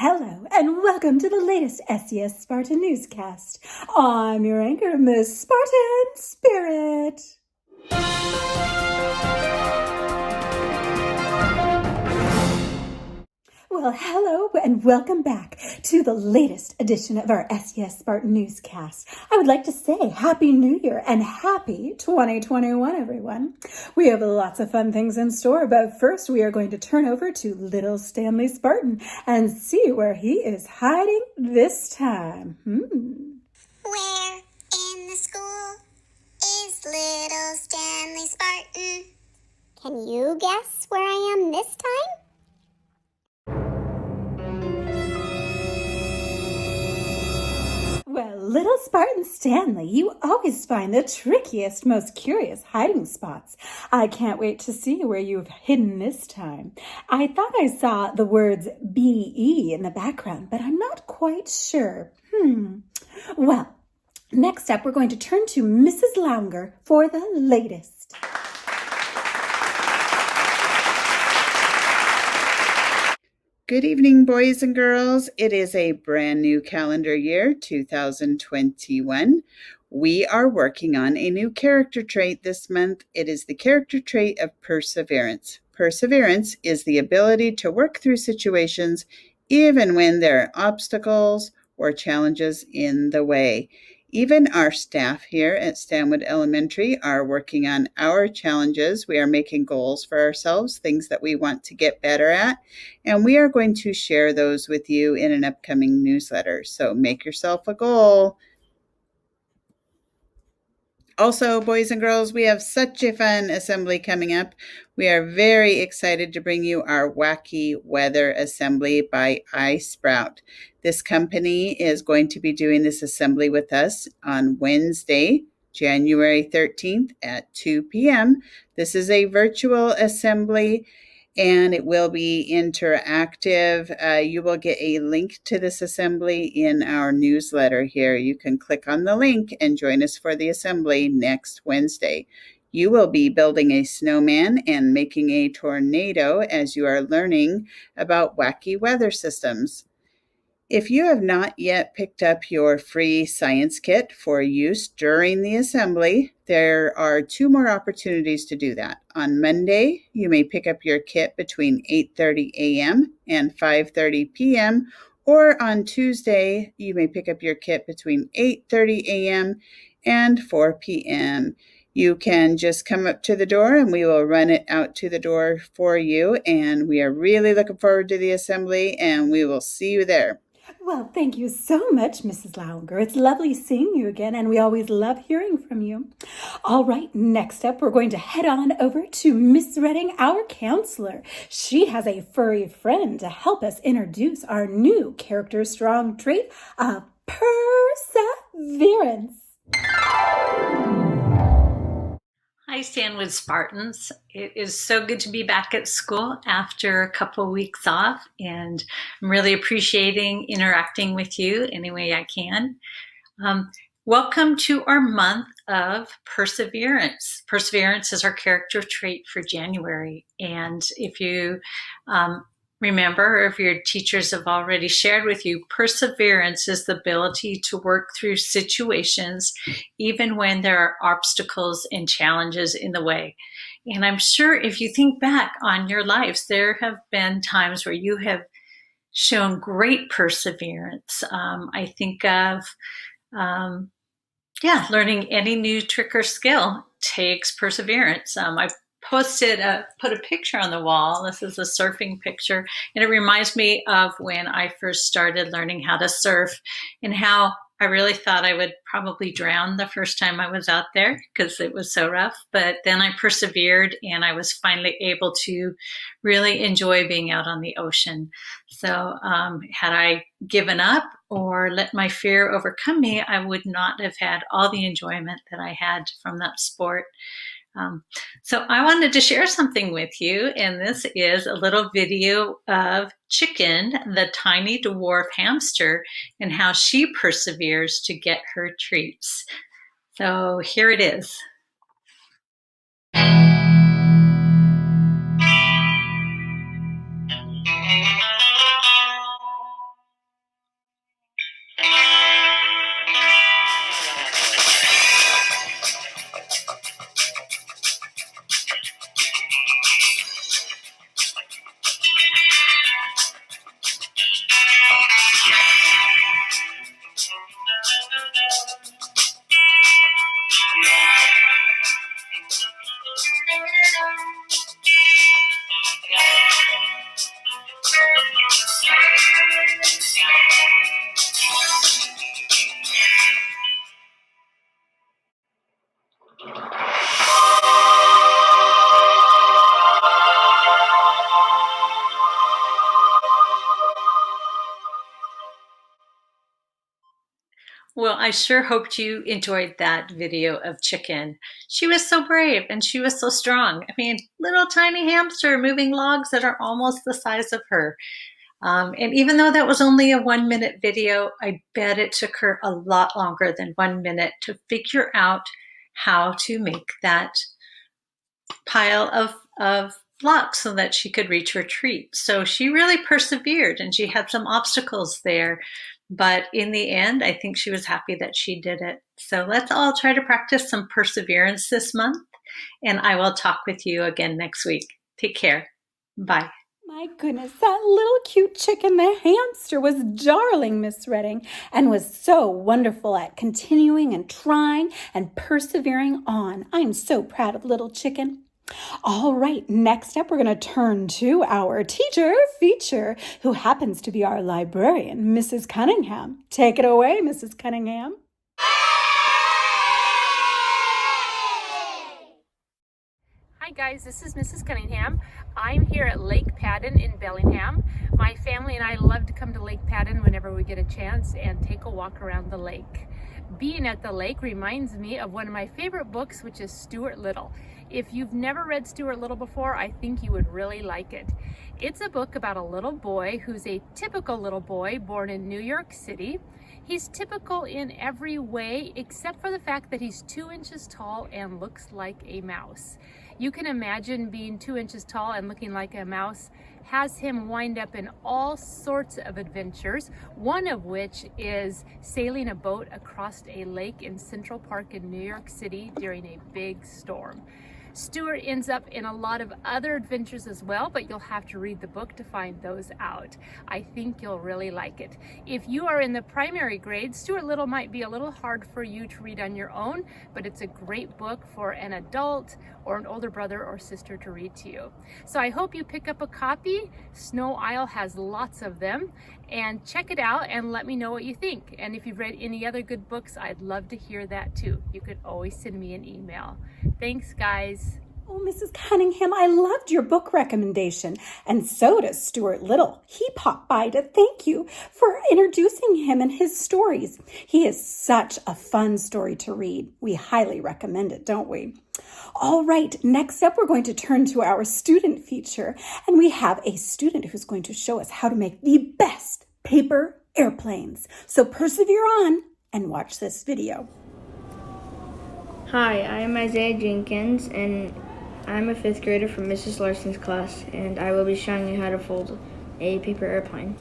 hello, and welcome to the latest SES Spartan Newscast. I'm your anchor, Miss Spartan Spirit. Well, hello, and welcome back to the latest edition of our SES Spartan Newscast. I would like to say Happy New Year and Happy 2021, everyone. We have lots of fun things in store, but first we are going to turn over to little Stanley Spartan and see where he is hiding this time. Where in the school is little Stanley Spartan? Can you guess where I am this time? Well, little Spartan Stanley, you always find the trickiest, most curious hiding spots. I can't wait to see where you've hidden this time. I thought I saw the words BE in the background, but I'm not quite sure. Well, next up, we're going to turn to Mrs. Launger for the latest. Good evening, boys and girls. It is a brand new calendar year, 2021. We are working on a new character trait this month. It is the character trait of perseverance. Perseverance is the ability to work through situations even when there are obstacles or challenges in the way. Even our staff here at Stanwood Elementary are working on our challenges. We are making goals for ourselves, things that we want to get better at, and we are going to share those with you in an upcoming newsletter. So make yourself a goal. Also, boys and girls, we have such a fun assembly coming up. We are very excited to bring you our Wacky Weather Assembly by iSprout. This company is going to be doing this assembly with us on Wednesday, January 13th at 2 p.m. This is a virtual assembly, and it will be interactive. You will get a link to this assembly in our newsletter here. You can click on the link and join us for the assembly next Wednesday. You will be building a snowman and making a tornado as you are learning about wacky weather systems. If you have not yet picked up your free science kit for use during the assembly, there are 2 more opportunities to do that. On Monday, you may pick up your kit between 8:30 a.m. and 5:30 p.m., or on Tuesday, you may pick up your kit between 8:30 a.m. and 4 p.m. You can just come up to the door and we will run it out to the door for you. And we are really looking forward to the assembly, and we will see you there. Well, thank you so much, Mrs. Launger. It's lovely seeing you again, and we always love hearing from you. All right, next up, we're going to head on over to Miss Redding, our counselor. She has a furry friend to help us introduce our new character strong trait of perseverance. Hi, Stanwood Spartans. It is so good to be back at school after a couple of weeks off, and I'm really appreciating interacting with you any way I can. Welcome to our month of perseverance. Perseverance is our character trait for January, and if you remember, or if your teachers have already shared with you, perseverance is the ability to work through situations even when there are obstacles and challenges in the way. And I'm sure if you think back on your lives, there have been times where you have shown great perseverance. I think of, learning any new trick or skill takes perseverance. I put a picture on the wall. This is a surfing picture, and it reminds me of when I first started learning how to surf and how I really thought I would probably drown the first time I was out there because it was so rough. But then I persevered, and I was finally able to really enjoy being out on the ocean. So had I given up or let my fear overcome me, I would not have had all the enjoyment that I had from that sport. So I wanted to share something with you, and this is a little video of Chicken, the tiny dwarf hamster, and how she perseveres to get her treats. So here it is. Well, I sure hoped you enjoyed that video of Chicken. She was so brave and she was so strong. I mean, little tiny hamster moving logs that are almost the size of her. And even though that was only a 1 minute video, I bet it took her a lot longer than 1 minute to figure out how to make that pile of blocks so that she could reach her treat. So she really persevered and she had some obstacles there. But in the end, I think she was happy that she did it. So let's all try to practice some perseverance this month. And I will talk with you again next week. Take care. Bye. My goodness, that little cute chicken, the hamster, was darling, Miss Redding, and was so wonderful at continuing and trying and persevering on. I'm so proud of little chicken. All right, next up, we're going to turn to our teacher feature, who happens to be our librarian, Mrs. Cunningham. Take it away, Mrs. Cunningham. Hi guys, this is Mrs. Cunningham. I'm here at Lake Padden in Bellingham. My family and I love to come to Lake Padden whenever we get a chance and take a walk around the lake. Being at the lake reminds me of one of my favorite books, which is Stuart Little. If you've never read Stuart Little before, I think you would really like it. It's a book about a little boy who's a typical little boy born in New York City. He's typical in every way except for the fact that he's 2 inches tall and looks like a mouse. You can imagine being 2 inches tall and looking like a mouse has him wind up in all sorts of adventures, one of which is sailing a boat across a lake in Central Park in New York City during a big storm. Stuart ends up in a lot of other adventures as well, but you'll have to read the book to find those out. I think you'll really like it. If you are in the primary grade, Stuart Little might be a little hard for you to read on your own, but it's a great book for an adult or an older brother or sister to read to you. So I hope you pick up a copy. Snow Isle has lots of them, and check it out and let me know what you think. And if you've read any other good books, I'd love to hear that too. You could always send me an email. Thanks, guys. Oh, Mrs. Cunningham, I loved your book recommendation, and so does Stuart Little. He popped by to thank you for introducing him and his stories. He is such a fun story to read. We highly recommend it, don't we? All right, next up, we're going to turn to our student feature, and we have a student who's going to show us how to make the best paper airplanes. So persevere on and watch this video. Hi, I'm Isaiah Jenkins, and I'm a 5th grader from Mrs. Larson's class, and I will be showing you how to fold a paper airplane.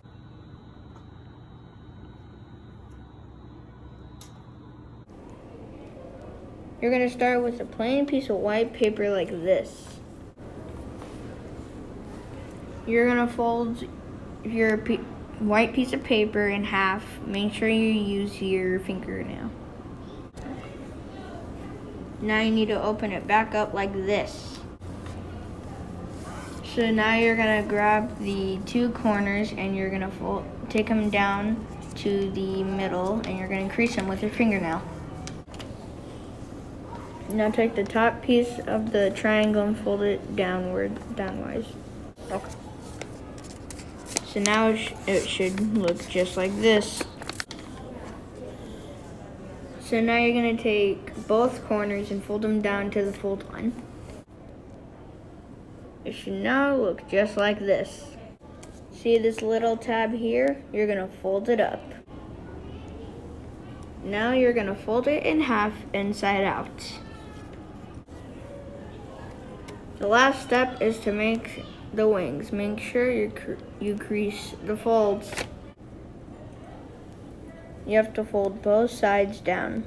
You're going to start with a plain piece of white paper like this. You're going to fold your white piece of paper in half. Make sure you use your fingernail. Now you need to open it back up like this. So now you're gonna grab the 2 corners and you're gonna take them down to the middle, and you're gonna crease them with your fingernail. Now take the top piece of the triangle and fold it downwise. Okay. So now it should look just like this. So now you're going to take both corners and fold them down to the fold line. It should now look just like this. See this little tab here? You're going to fold it up. Now you're going to fold it in half inside out. The last step is to make the wings. Make sure you crease the folds. You have to fold both sides down.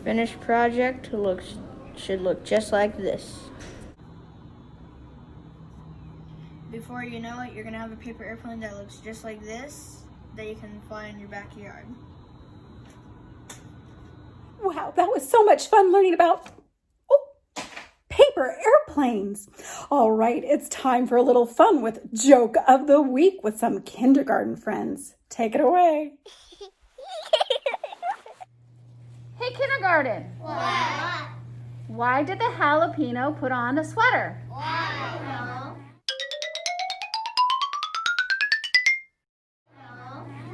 Finished project should look just like this. Before you know it, you're gonna have a paper airplane that looks just like this that you can fly in your backyard. Wow, that was so much fun learning about paper planes. All right, it's time for a little fun with Joke of the Week with some kindergarten friends. Take it away. Hey, kindergarten. What? Why did the jalapeno put on a sweater? Why?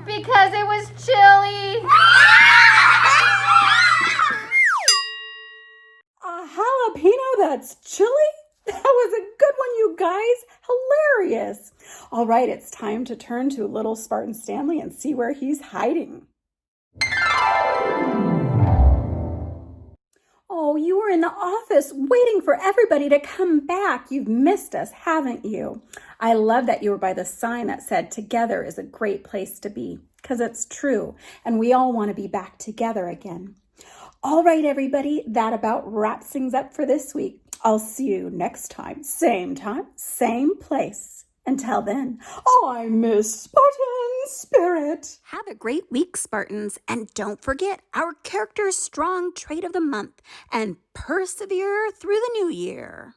Because it was chilly. A jalapeno that's chili? That was a good one, you guys. Hilarious. All right, it's time to turn to little Spartan Stanley and see where he's hiding. Oh, you were in the office waiting for everybody to come back. You've missed us, haven't you? I love that you were by the sign that said together is a great place to be, because it's true, and we all want to be back together again. All right, everybody, that about wraps things up for this week. I'll see you next time, same place. Until then, I miss Spartan spirit. Have a great week, Spartans, and don't forget our character's strong trait of the month and persevere through the new year.